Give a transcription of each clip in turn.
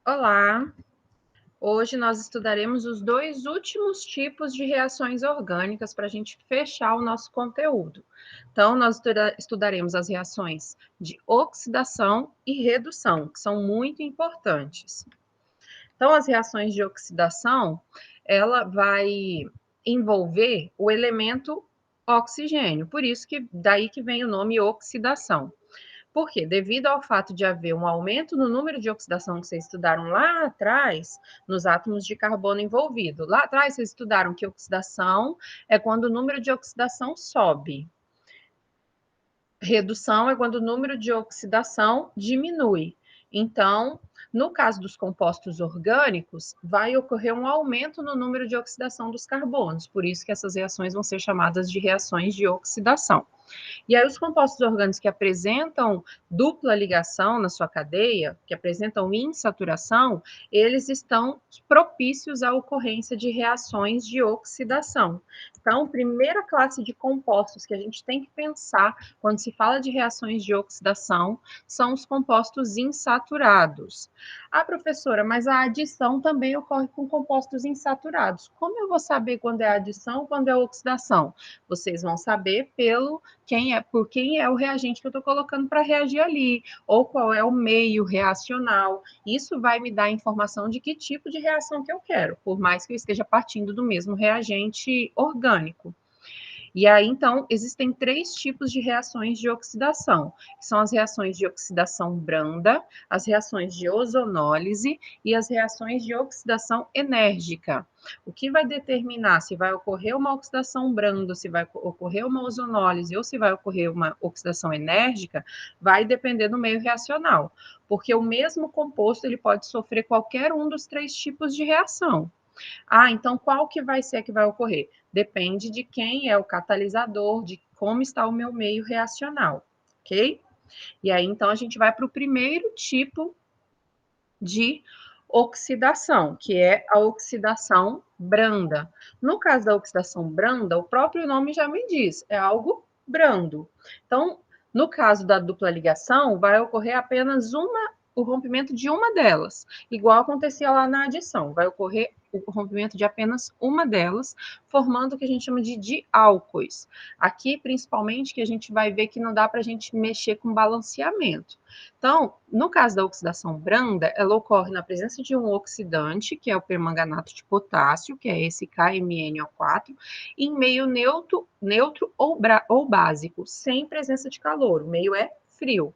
Olá! Hoje nós estudaremos os dois últimos tipos de reações orgânicas para a gente fechar o nosso conteúdo. Então, nós estudaremos as reações de oxidação e redução, que são muito importantes. Então, as reações de oxidação, ela vai envolver o elemento oxigênio, por isso que daí que vem o nome oxidação. Por quê? Devido ao fato de haver um aumento no número de oxidação que vocês estudaram lá atrás, nos átomos de carbono envolvido. Lá atrás vocês estudaram que oxidação é quando o número de oxidação sobe. Redução é quando o número de oxidação diminui. Então, no caso dos compostos orgânicos, vai ocorrer um aumento no número de oxidação dos carbonos, por isso que essas reações vão ser chamadas de reações de oxidação. E aí, os compostos orgânicos que apresentam dupla ligação na sua cadeia, que apresentam insaturação, eles estão propícios à ocorrência de reações de oxidação. Então, primeira classe de compostos que a gente tem que pensar quando se fala de reações de oxidação são os compostos insaturados. Ah, professora, mas a adição também ocorre com compostos insaturados. Como eu vou saber quando é adição ou quando é oxidação? Vocês vão saber por quem é o reagente que eu estou colocando para reagir ali, ou qual é o meio reacional. Isso vai me dar a informação de que tipo de reação que eu quero, por mais que eu esteja partindo do mesmo reagente orgânico. E aí, então, existem três tipos de reações de oxidação, que são as reações de oxidação branda, as reações de ozonólise e as reações de oxidação enérgica. O que vai determinar se vai ocorrer uma oxidação branda, se vai ocorrer uma ozonólise ou se vai ocorrer uma oxidação enérgica, vai depender do meio reacional, porque o mesmo composto ele pode sofrer qualquer um dos três tipos de reação. Ah, então qual que vai ser que vai ocorrer? Depende de quem é o catalisador, de como está o meu meio reacional, ok? E aí, então, a gente vai para o primeiro tipo de oxidação, que é a oxidação branda. No caso da oxidação branda, o próprio nome já me diz, é algo brando. Então, no caso da dupla ligação, vai ocorrer apenas o rompimento de uma delas, igual acontecia lá na adição, vai ocorrer o rompimento de apenas uma delas, formando o que a gente chama de diálcois. Aqui, principalmente, que a gente vai ver que não dá para a gente mexer com balanceamento. Então, no caso da oxidação branda, ela ocorre na presença de um oxidante, que é o permanganato de potássio, que é esse KMnO4, em meio neutro ou básico, sem presença de calor. O meio é frio.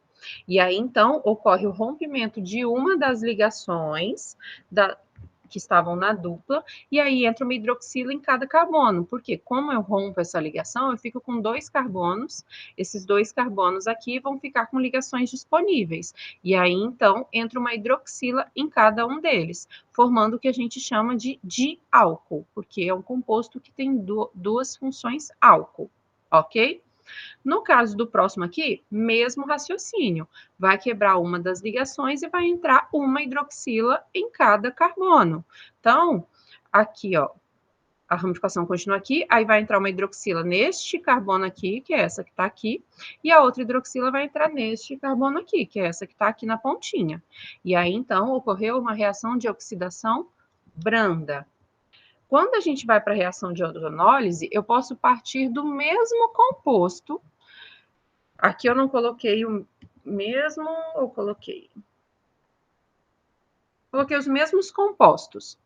E aí, então, ocorre o rompimento de uma das ligações que estavam na dupla, e aí entra uma hidroxila em cada carbono, porque como eu rompo essa ligação, eu fico com dois carbonos, esses dois carbonos aqui vão ficar com ligações disponíveis, e aí então entra uma hidroxila em cada um deles, formando o que a gente chama de diálcool, porque é um composto que tem duas funções álcool, ok? No caso do próximo aqui, mesmo raciocínio. Vai quebrar uma das ligações e vai entrar uma hidroxila em cada carbono. Então, aqui, ó, a ramificação continua aqui, aí vai entrar uma hidroxila neste carbono aqui, que é essa que está aqui, e a outra hidroxila vai entrar neste carbono aqui, que é essa que está aqui na pontinha. E aí, então, ocorreu uma reação de oxidação branda. Quando a gente vai para a reação de ozonólise, eu posso partir do mesmo composto. Aqui eu não coloquei o mesmo, eu coloquei os mesmos compostos,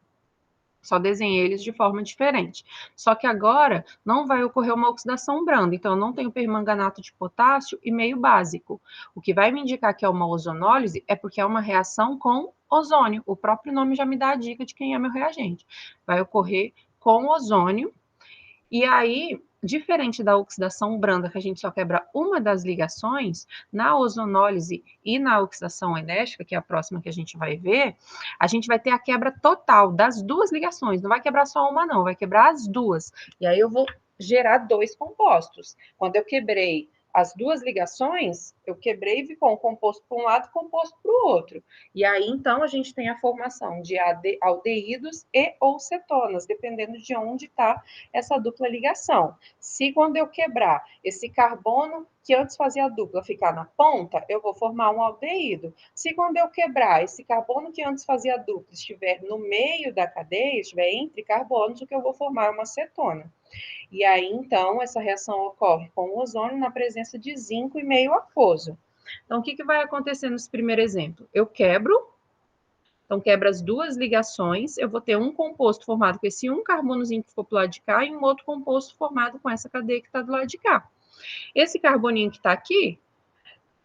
só desenhei eles de forma diferente. Só que agora não vai ocorrer uma oxidação branda, então eu não tenho permanganato de potássio e meio básico. O que vai me indicar que é uma ozonólise é porque é uma reação com ozônio. O próprio nome já me dá a dica de quem é meu reagente. Vai ocorrer com ozônio. E aí, diferente da oxidação branda, que a gente só quebra uma das ligações, na ozonólise e na oxidação enérgica, que é a próxima que a gente vai ver, a gente vai ter a quebra total das duas ligações. Não vai quebrar só uma, não, vai quebrar as duas. E aí eu vou gerar dois compostos. Quando eu quebrei as duas ligações, eu quebrei e ficou um composto para um lado e composto para o outro. E aí, então, a gente tem a formação de aldeídos e ou cetonas, dependendo de onde está essa dupla ligação. Se quando eu quebrar esse carbono que antes fazia a dupla ficar na ponta, eu vou formar um aldeído. Se quando eu quebrar esse carbono que antes fazia a dupla estiver no meio da cadeia, estiver entre carbonos, o que eu vou formar é uma cetona. E aí, então, essa reação ocorre com o ozônio na presença de zinco e meio aquoso. Então, o que vai acontecer nesse primeiro exemplo? Eu quebro, então quebra as duas ligações, eu vou ter um composto formado com esse um carbonozinho que ficou pro lado de cá e um outro composto formado com essa cadeia que está do lado de cá. Esse carboninho que está aqui,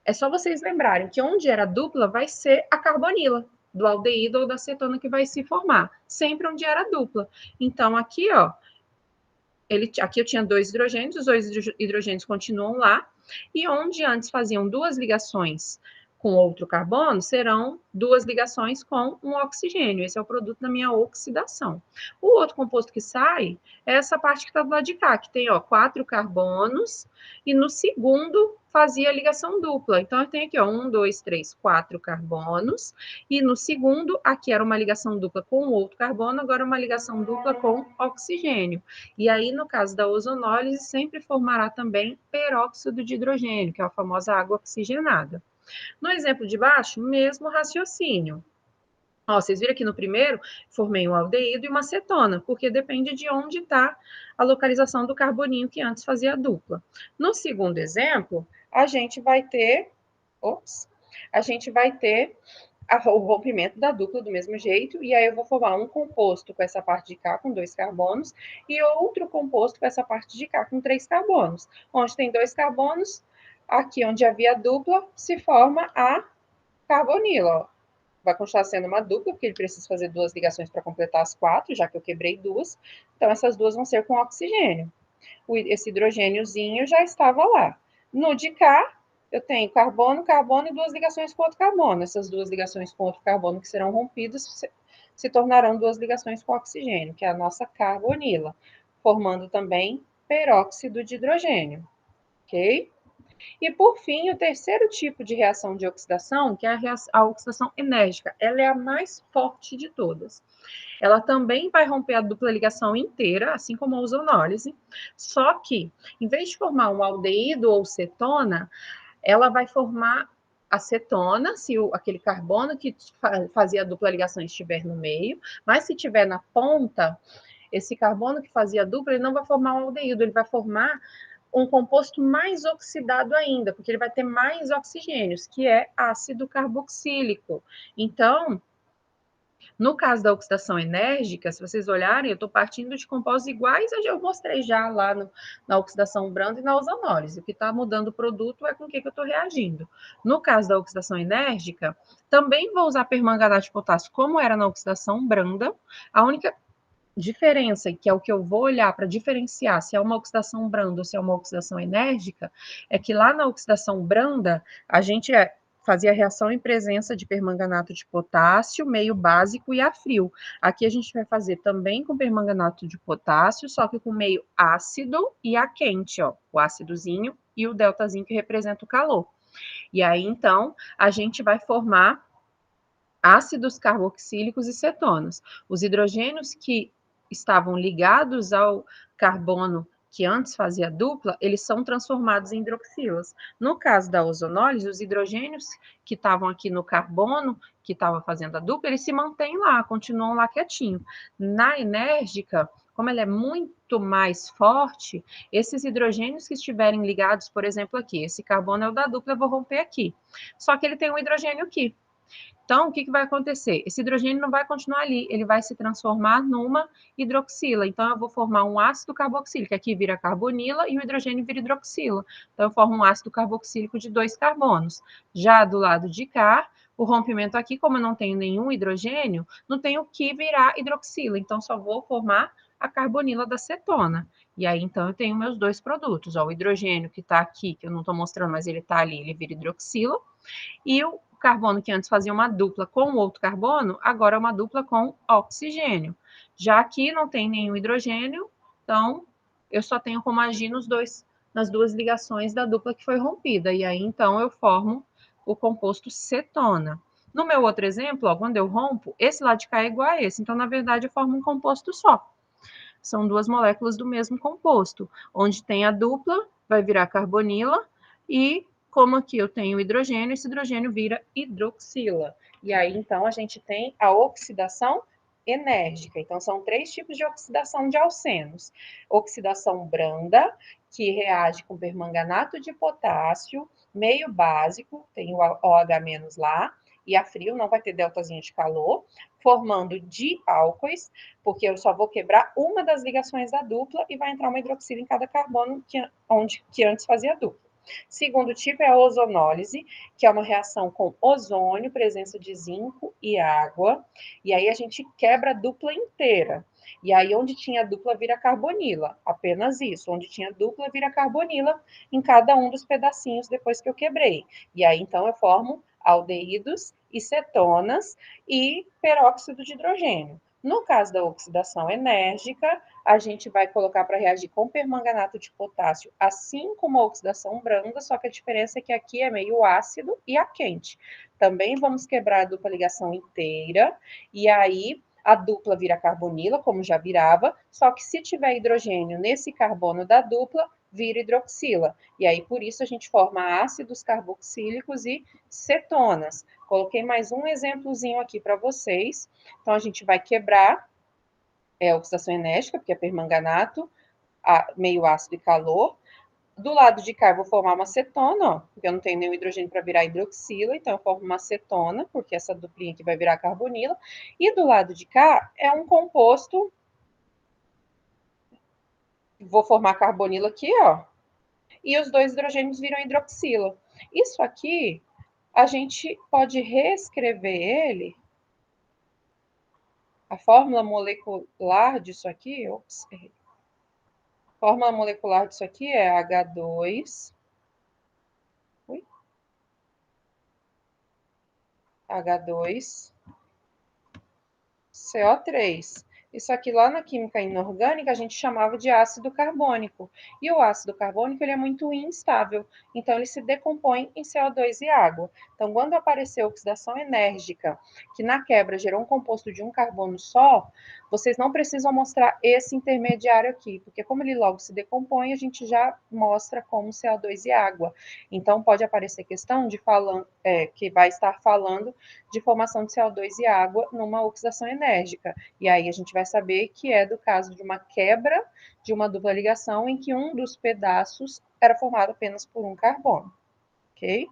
é só vocês lembrarem que onde era dupla vai ser a carbonila, do aldeído ou da cetona que vai se formar, sempre onde era dupla. Então, aqui, ó, aqui eu tinha dois hidrogênios, os dois hidrogênios continuam lá, e onde antes faziam duas ligações com outro carbono, serão duas ligações com um oxigênio. Esse é o produto da minha oxidação. O outro composto que sai é essa parte que está do lado de cá, que tem, ó, 4 carbonos, e no segundo fazia a ligação dupla. Então, eu tenho aqui, ó, 1, 2, 3, 4 carbonos, e no segundo, aqui era uma ligação dupla com outro carbono, agora uma ligação dupla com oxigênio. E aí, no caso da ozonólise, sempre formará também peróxido de hidrogênio, que é a famosa água oxigenada. No exemplo de baixo, mesmo raciocínio. Ó, vocês viram aqui no primeiro, formei um aldeído e uma cetona, porque depende de onde está a localização do carboninho que antes fazia a dupla. No segundo exemplo, a gente vai ter o rompimento da dupla do mesmo jeito, e aí eu vou formar um composto com essa parte de cá com 2 carbonos e outro composto com essa parte de cá com 3 carbonos. Onde tem 2 carbonos, aqui onde havia dupla, se forma a carbonila, ó. Vai continuar sendo uma dupla, porque ele precisa fazer 2 ligações para completar as 4, já que eu quebrei 2. Então, essas 2 vão ser com oxigênio. Esse hidrogêniozinho já estava lá. No de cá, eu tenho carbono, carbono e 2 ligações com outro carbono. Essas 2 ligações com outro carbono que serão rompidas se tornarão 2 ligações com oxigênio, que é a nossa carbonila, formando também peróxido de hidrogênio, ok? E, por fim, o terceiro tipo de reação de oxidação, que é a oxidação enérgica. Ela é a mais forte de todas. Ela também vai romper a dupla ligação inteira, assim como a ozonólise, só que, em vez de formar um aldeído ou cetona, ela vai formar a cetona, se aquele carbono que fazia a dupla ligação estiver no meio, mas se estiver na ponta, esse carbono que fazia a dupla, ele não vai formar um aldeído, ele vai formar um composto mais oxidado ainda, porque ele vai ter mais oxigênios, que é ácido carboxílico. Então, no caso da oxidação enérgica, se vocês olharem, eu estou partindo de compostos iguais a que eu mostrei já lá na oxidação branda e na ozonólise. O que está mudando o produto é com o que eu estou reagindo. No caso da oxidação enérgica, também vou usar permanganato de potássio como era na oxidação branda. A única diferença, que é o que eu vou olhar para diferenciar se é uma oxidação branda ou se é uma oxidação enérgica, é que lá na oxidação branda, a gente fazia reação em presença de permanganato de potássio, meio básico e a frio. Aqui a gente vai fazer também com permanganato de potássio, só que com meio ácido e a quente, ó, o ácidozinho e o deltazinho que representa o calor. E aí, então, a gente vai formar ácidos carboxílicos e cetonas. Os hidrogênios que estavam ligados ao carbono que antes fazia dupla, eles são transformados em hidroxilas. No caso da ozonólise, os hidrogênios que estavam aqui no carbono, que estava fazendo a dupla, eles se mantêm lá, continuam lá quietinho. Na enérgica, como ela é muito mais forte, esses hidrogênios que estiverem ligados, por exemplo, aqui, esse carbono é o da dupla, eu vou romper aqui. Só que ele tem um hidrogênio aqui. Então, o que vai acontecer? Esse hidrogênio não vai continuar ali, ele vai se transformar numa hidroxila. Então, eu vou formar um ácido carboxílico, que aqui vira carbonila e o hidrogênio vira hidroxila. Então, eu formo um ácido carboxílico de 2 carbonos. Já do lado de cá, o rompimento aqui, como eu não tenho nenhum hidrogênio, não tenho que virar hidroxila. Então, só vou formar a carbonila da cetona. E aí, então, eu tenho meus 2 produtos. Ó, o hidrogênio que está aqui, que eu não estou mostrando, mas ele está ali, ele vira hidroxila. E o carbono que antes fazia uma dupla com outro carbono, agora é uma dupla com oxigênio. Já aqui não tem nenhum hidrogênio, então eu só tenho como agir nos 2 nas duas ligações da dupla que foi rompida. E aí, então, eu formo o composto cetona. No meu outro exemplo, ó, quando eu rompo, esse lado de cá é igual a esse. Então, na verdade, eu formo um composto só. São duas moléculas do mesmo composto. Onde tem a dupla, vai virar carbonila. E como aqui eu tenho hidrogênio, esse hidrogênio vira hidroxila. E aí, então, a gente tem a oxidação enérgica. Então, são três tipos de oxidação de alcenos. Oxidação branda, que reage com permanganato de potássio, meio básico, tem o OH- lá, e a frio não vai ter deltazinho de calor, formando diálcois, porque eu só vou quebrar uma das ligações da dupla e vai entrar uma hidroxila em cada carbono que antes fazia dupla. Segundo tipo é a ozonólise, que é uma reação com ozônio, presença de zinco e água. E aí a gente quebra a dupla inteira. E aí onde tinha dupla vira carbonila, apenas isso. Onde tinha dupla vira carbonila em cada um dos pedacinhos depois que eu quebrei. E aí então eu formo aldeídos e cetonas e peróxido de hidrogênio. No caso da oxidação enérgica, a gente vai colocar para reagir com permanganato de potássio, assim como a oxidação branda, só que a diferença é que aqui é meio ácido e a quente. Também vamos quebrar a dupla ligação inteira, e aí a dupla vira carbonila, como já virava, só que se tiver hidrogênio nesse carbono da dupla, vira hidroxila. E aí, por isso, a gente forma ácidos carboxílicos e cetonas. Coloquei mais um exemplozinho aqui para vocês. Então, a gente vai quebrar a oxidação enérgica, porque é permanganato, meio ácido e calor. Do lado de cá, eu vou formar uma cetona, ó, porque eu não tenho nenhum hidrogênio para virar hidroxila, então eu formo uma cetona, porque essa duplinha aqui vai virar carbonila. E do lado de cá é um composto, vou formar carbonila aqui, ó, e os dois hidrogênios viram hidroxila. Isso aqui, a gente pode reescrever ele. A fórmula molecular disso aqui, ops, errei. A fórmula molecular disso aqui é H2, H2, CO3. Isso aqui lá na química inorgânica a gente chamava de ácido carbônico. E o ácido carbônico ele é muito instável, então ele se decompõe em CO2 e água. Então, quando apareceu a oxidação enérgica, que na quebra gerou um composto de um carbono só, vocês não precisam mostrar esse intermediário aqui, porque como ele logo se decompõe, a gente já mostra como CO2 e água. Então, pode aparecer questão de que vai estar falando de formação de CO2 e água numa oxidação enérgica. E aí a gente vai saber que é do caso de uma quebra de uma dupla ligação em que um dos pedaços era formado apenas por um carbono, ok?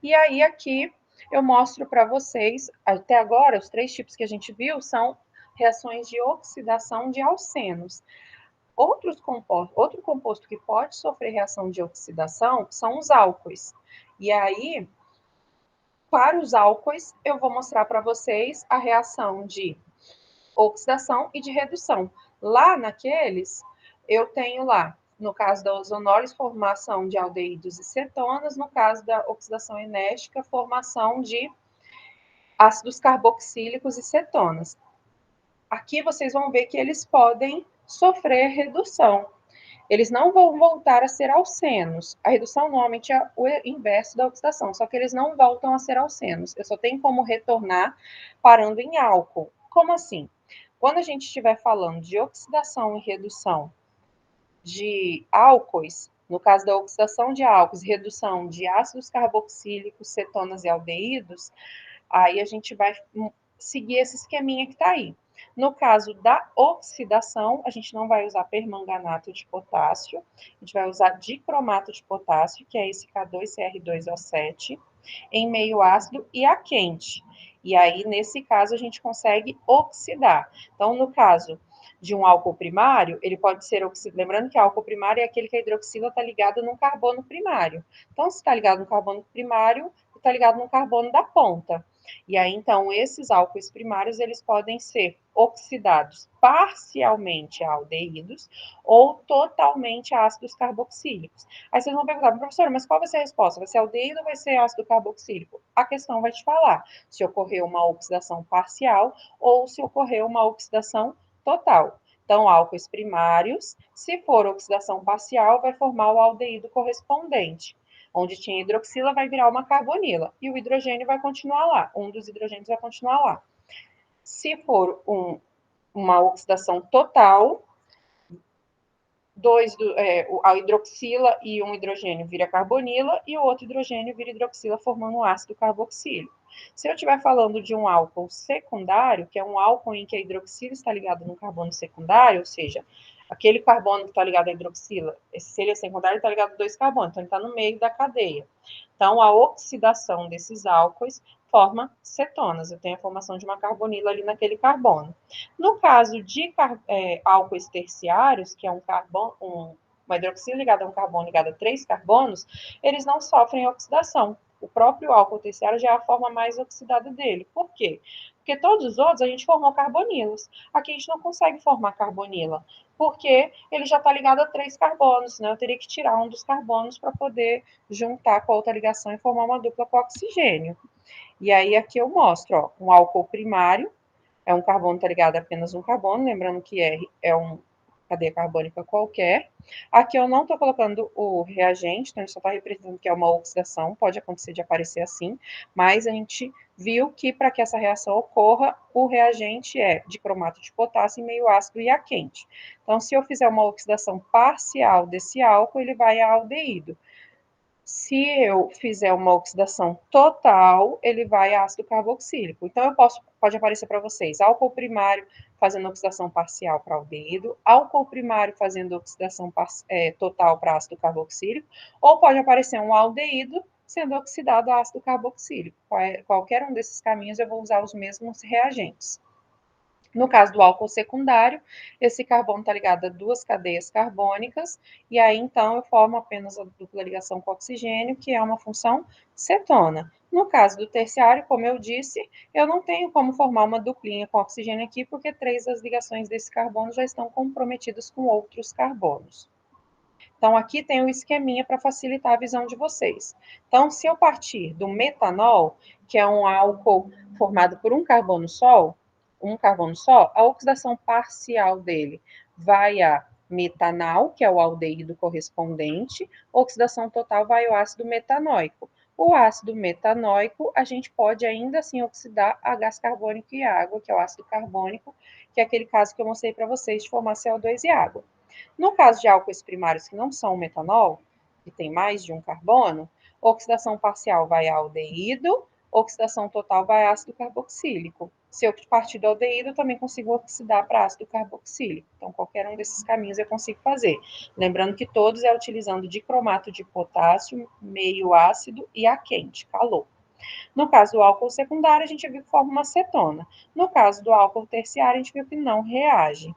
E aí aqui eu mostro para vocês, até agora, os três tipos que a gente viu são reações de oxidação de alcenos. Outro composto que pode sofrer reação de oxidação são os álcoois. E aí, para os álcoois, eu vou mostrar para vocês a reação de oxidação e de redução. Lá naqueles, eu tenho lá, no caso da ozonólise, formação de aldeídos e cetonas, no caso da oxidação enérgica, formação de ácidos carboxílicos e cetonas. Aqui vocês vão ver que eles podem sofrer redução. Eles não vão voltar a ser alcenos. A redução normalmente é o inverso da oxidação, só que eles não voltam a ser alcenos. Eu só tenho como retornar parando em álcool. Como assim? Quando a gente estiver falando de oxidação e redução de álcoois, no caso da oxidação de álcoois, redução de ácidos carboxílicos, cetonas e aldeídos, aí a gente vai seguir esse esqueminha que está aí. No caso da oxidação, a gente não vai usar permanganato de potássio, a gente vai usar dicromato de potássio, que é esse K2CR2O7, em meio ácido e a quente. E aí, nesse caso, a gente consegue oxidar. Então, no caso de um álcool primário, ele pode ser oxidado. Lembrando que álcool primário é aquele que a hidroxila está ligada num carbono primário. Então, se está ligado no carbono primário, está ligado no carbono da ponta. E aí, então, esses álcoois primários, eles podem ser oxidados parcialmente a aldeídos ou totalmente a ácidos carboxílicos. Aí vocês vão perguntar, professor, mas qual vai ser a resposta? Vai ser aldeído ou vai ser ácido carboxílico? A questão vai te falar se ocorreu uma oxidação parcial ou se ocorreu uma oxidação total. Então, álcoois primários, se for oxidação parcial, vai formar o aldeído correspondente. Onde tinha hidroxila, vai virar uma carbonila. E o hidrogênio vai continuar lá. Um dos hidrogênios vai continuar lá. Se for uma oxidação total, a hidroxila e um hidrogênio vira carbonila e o outro hidrogênio vira hidroxila, formando um ácido carboxílico. Se eu estiver falando de um álcool secundário, que é um álcool em que a hidroxila está ligada no carbono secundário, ou seja, aquele carbono que está ligado à hidroxila, se ele é secundário, está ligado a dois carbonos, então ele está no meio da cadeia. Então, a oxidação desses álcoois forma cetonas. Eu tenho a formação de uma carbonila ali naquele carbono. No caso de álcoois terciários, que é uma hidroxila ligada a um carbono ligada a 3 carbonos, eles não sofrem oxidação. O próprio álcool terciário já é a forma mais oxidada dele. Por quê? Porque todos os outros a gente formou carbonilas. Aqui a gente não consegue formar carbonila, porque ele já está ligado a 3 carbonos, né? Eu teria que tirar um dos carbonos para poder juntar com a outra ligação e formar uma dupla com oxigênio. E aí aqui eu mostro, ó, um álcool primário, é um carbono está ligado a apenas um carbono, lembrando que R é uma cadeia carbônica qualquer. Aqui eu não estou colocando o reagente, então ele só está representando que é uma oxidação, pode acontecer de aparecer assim, mas a gente viu que para que essa reação ocorra, o reagente é de cromato de potássio em meio ácido e a quente. Então, se eu fizer uma oxidação parcial desse álcool, ele vai a aldeído. Se eu fizer uma oxidação total, ele vai a ácido carboxílico. Então, pode aparecer para vocês álcool primário fazendo oxidação parcial para aldeído, álcool primário fazendo oxidação total para ácido carboxílico, ou pode aparecer um aldeído sendo oxidado a ácido carboxílico. Qualquer um desses caminhos eu vou usar os mesmos reagentes. No caso do álcool secundário, esse carbono está ligado a duas cadeias carbônicas, e aí então eu formo apenas a dupla ligação com oxigênio, que é uma função cetona. No caso do terciário, como eu disse, eu não tenho como formar uma duplinha com oxigênio aqui, porque 3 das ligações desse carbono já estão comprometidas com outros carbonos. Então, aqui tem um esqueminha para facilitar a visão de vocês. Então, se eu partir do metanol, que é um álcool formado por um carbono só, a oxidação parcial dele vai a metanal, que é o aldeído correspondente, oxidação total vai ao ácido metanóico. O ácido metanóico, a gente pode ainda assim oxidar a gás carbônico e água, que é o ácido carbônico, que é aquele caso que eu mostrei para vocês de formar CO2 e água. No caso de álcoois primários que não são o metanol, que tem mais de um carbono, oxidação parcial vai a aldeído, oxidação total vai a ácido carboxílico. Se eu partir do aldeído, eu também consigo oxidar para ácido carboxílico. Então, qualquer um desses caminhos eu consigo fazer. Lembrando que todos é utilizando dicromato de potássio, meio ácido e a quente, calor. No caso do álcool secundário, a gente viu que forma uma cetona. No caso do álcool terciário, a gente viu que não reage.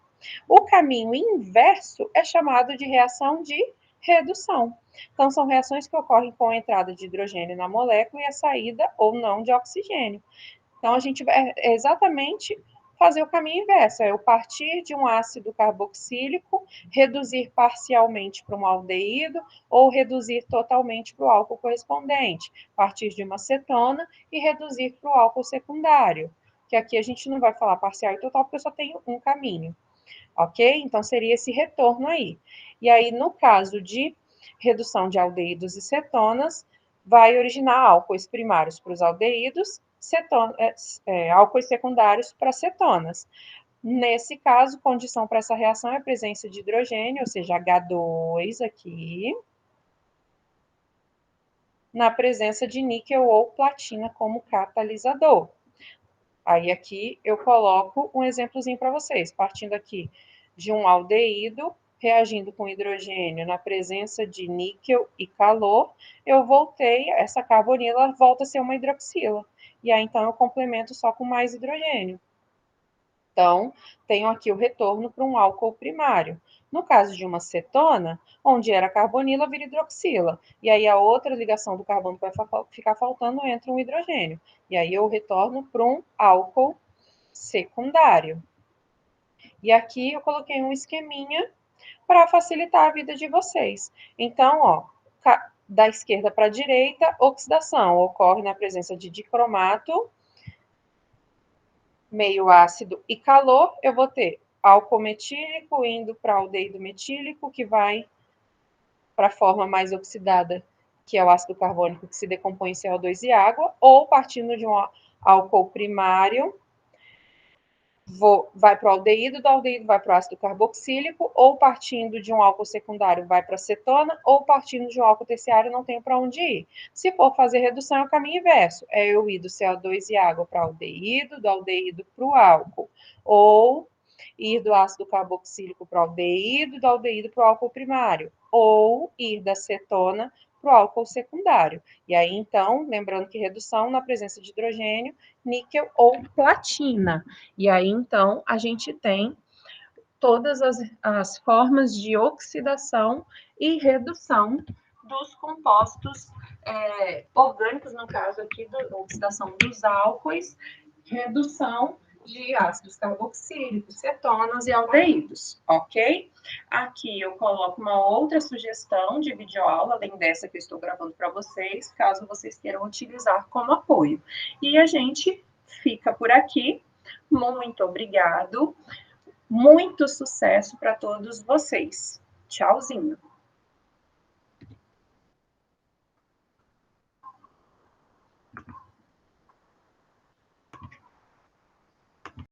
O caminho inverso é chamado de reação de redução. Então, são reações que ocorrem com a entrada de hidrogênio na molécula e a saída ou não de oxigênio. Então, a gente vai exatamente fazer o caminho inverso, é eu partir de um ácido carboxílico, reduzir parcialmente para um aldeído ou reduzir totalmente para o álcool correspondente, partir de uma cetona e reduzir para o álcool secundário, que aqui a gente não vai falar parcial e total porque eu só tenho um caminho, ok? Então, seria esse retorno aí. E aí, no caso de redução de aldeídos e cetonas, vai originar álcoois primários para os aldeídos, álcoois secundários para cetonas. Nesse caso, condição para essa reação é a presença de hidrogênio, ou seja, H2 aqui, na presença de níquel ou platina como catalisador. Aí aqui eu coloco um exemplozinho para vocês, partindo aqui de um aldeído, reagindo com hidrogênio na presença de níquel e calor, eu voltei, essa carbonila volta a ser uma hidroxila. E aí, então, eu complemento só com mais hidrogênio. Então, tenho aqui o retorno para um álcool primário. No caso de uma cetona, onde era carbonila, vira hidroxila. E aí, a outra ligação do carbono que vai ficar faltando, entra um hidrogênio. E aí, eu retorno para um álcool secundário. E aqui eu coloquei um esqueminha para facilitar a vida de vocês. Então, ó, da esquerda para a direita, oxidação ocorre na presença de dicromato, meio ácido e calor. Eu vou ter álcool metílico indo para aldeído metílico, que vai para a forma mais oxidada, que é o ácido carbônico que se decompõe em CO2 e água, ou partindo de um álcool primário, vai para o aldeído, do aldeído vai para o ácido carboxílico, ou partindo de um álcool secundário vai para a cetona, ou partindo de um álcool terciário não tem para onde ir. Se for fazer redução, é o caminho inverso, é eu ir do CO2 e água para o aldeído, do aldeído para o álcool, ou ir do ácido carboxílico para o aldeído, do aldeído para o álcool primário, ou ir da cetona para o álcool secundário. E aí, então, lembrando que redução na presença de hidrogênio, níquel ou platina. E aí, então, a gente tem todas as formas de oxidação e redução dos compostos orgânicos, no caso aqui, da oxidação dos álcoois, redução de ácidos carboxílicos, cetonas e aldeídos, ok? Aqui eu coloco uma outra sugestão de videoaula, além dessa que eu estou gravando para vocês, caso vocês queiram utilizar como apoio. E a gente fica por aqui. Muito obrigado. Muito sucesso para todos vocês. Tchauzinho.